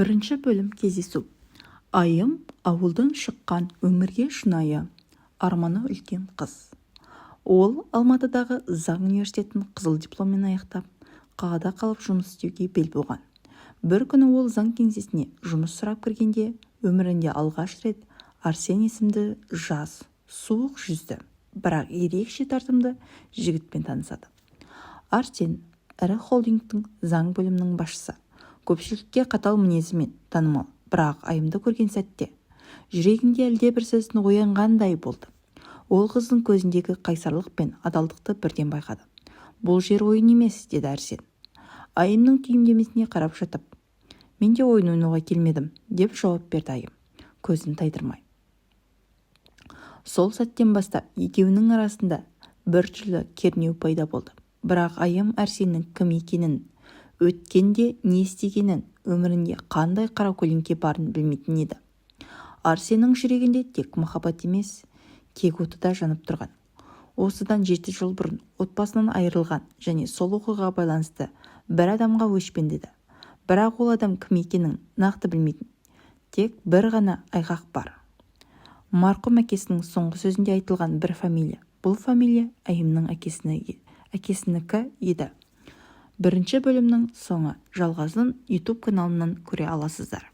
Бірінші бөлім кездесу. Айым ауылдан шыққан өмірге шынайы, арманы үлкен қыз. Ол Алматыдағы заң университетін қызыл дипломмен аяқтап, қалада қалып жұмыс істеуге бел буған. Бір күні ол заң кеңсесіне жұмыс сұрап кіргенде, өмірінде алғаш рет Арсен есімді жас, суық жүзді, бірақ ерекше тартымды жігітпен танысады. Арсен ірі холдингтің заң бөлімінің басшысы. Көпшілікке қатал мінезімен танымал, бірақ айымды көрген сәтте жүрегінде әлде бір сезім оянғандай болды. Ол қыздың көзіндегі қайсарлық пен адалдықты бірден байқады. Бұл жер ойын емес, деді Арсен. Айымның түйіндемесіне қарап жатып, мен де ойын ойнауға келмедім, деп жауап берді айым, көзін тайдырмай. Сол сәттен бастап екеуінің арасында бір түрлі кернеу пайда болды. Бірақ айым Арсеннің кім екенін, өткенде не істегенін, өмірінде қандай қара көлеңке барын білмейтін еді. Арсеннің жүрегінде тек махаббат емес, кек оты да жанып тұрған. Осыдан 7 жыл бұрын отбасынан айырылған және сол оқиғаға байланысты бір адамға өшпендеді. Бірақ ол адам кім екенін нақты білмейтін. Тек бір ғана айғақ бар. Марқұм әкесінің соңғы сөзінде айтылған бір фамилия. Бұл фамилия айымның әкесінікі еді. Бірінші бөлімнің соңы жалғасын YouTube каналынан көре аласыздар.